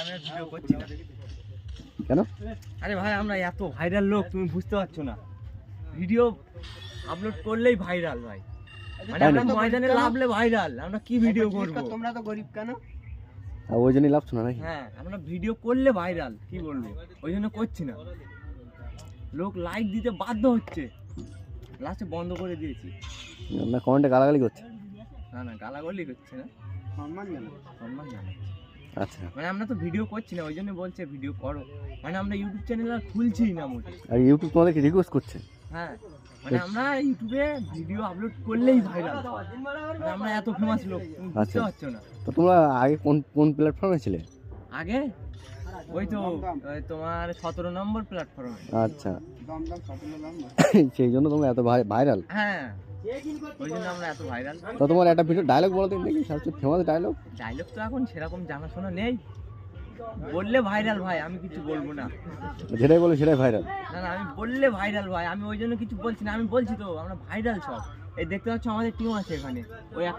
আমি আর ভিডিও করছি না। কেন? আরে ভাই আমরা এত ভাইরাল লোক, তুমি বুঝতে পারছো না। ভিডিও আপলোড করলেই ভাইরাল ভাই, মানে আমরা ময়দানে লাভলে ভাইরাল। আমরা কি ভিডিও করব? তোমরা তো গরিব কেন? আর ওই জন্যই লাভ শোনা নাকি? হ্যাঁ, আমরা ভিডিও করলে ভাইরাল, কি বলবো, ওই জন্য করছি না। লোক লাইক দিতে বাধ্য হচ্ছে, লাস্টে বন্ধ করে দিয়েছি। না কমেন্টে গালাগালি করছে? না না, গালাগালি করছে না, সম্মান জানো? সম্মান জানাচ্ছে। আচ্ছা, মানে আমরা তো ভিডিও করছি না, ওই জন্য বলছে ভিডিও করো। মানে আমরা ইউটিউব চ্যানেল আর খুলছি না মোটে। আর ইউটিউব তোমাদেরকে রিকোয়েস্ট করছে? হ্যাঁ, মানে আমরা ইউটিউবে ভিডিও আপলোড করলেই ভাইরাল, মানে আমরা এত ফেমাস লোক, তুমি বুঝতে পারছো না। তো তোমরা আগে কোন কোন প্ল্যাটফর্মে ছিলে? আগে ওই তো তোমার 17 নম্বর প্ল্যাটফর্মে। আচ্ছা, দমদম সফল দাম। সেই জন্য তোমরা এত ভাইরাল? হ্যাঁ, ওই জন্য আমরা এত ভাইরাল। তো তোমার একটা ভিডিও ডায়লগ বলো দিন দেখি, সবচেয়ে ফেমাস ডায়লগ। ডায়লগ তো এখন সেরকম জানাশোনা নেই, বললে ভাইরাল ভাই, আমি কিছু বলবো না। যেটাই বলো সেটাই ভাইরাল? না না, আমি বললে ভাইরাল ভাই, আমি ওই জন্য কিছু বলছি না। আমি বলছি তো আমরা ভাইরাল সব। এই দেখতে পাচ্ছ আমাদের টিম আছে এখানে, ওই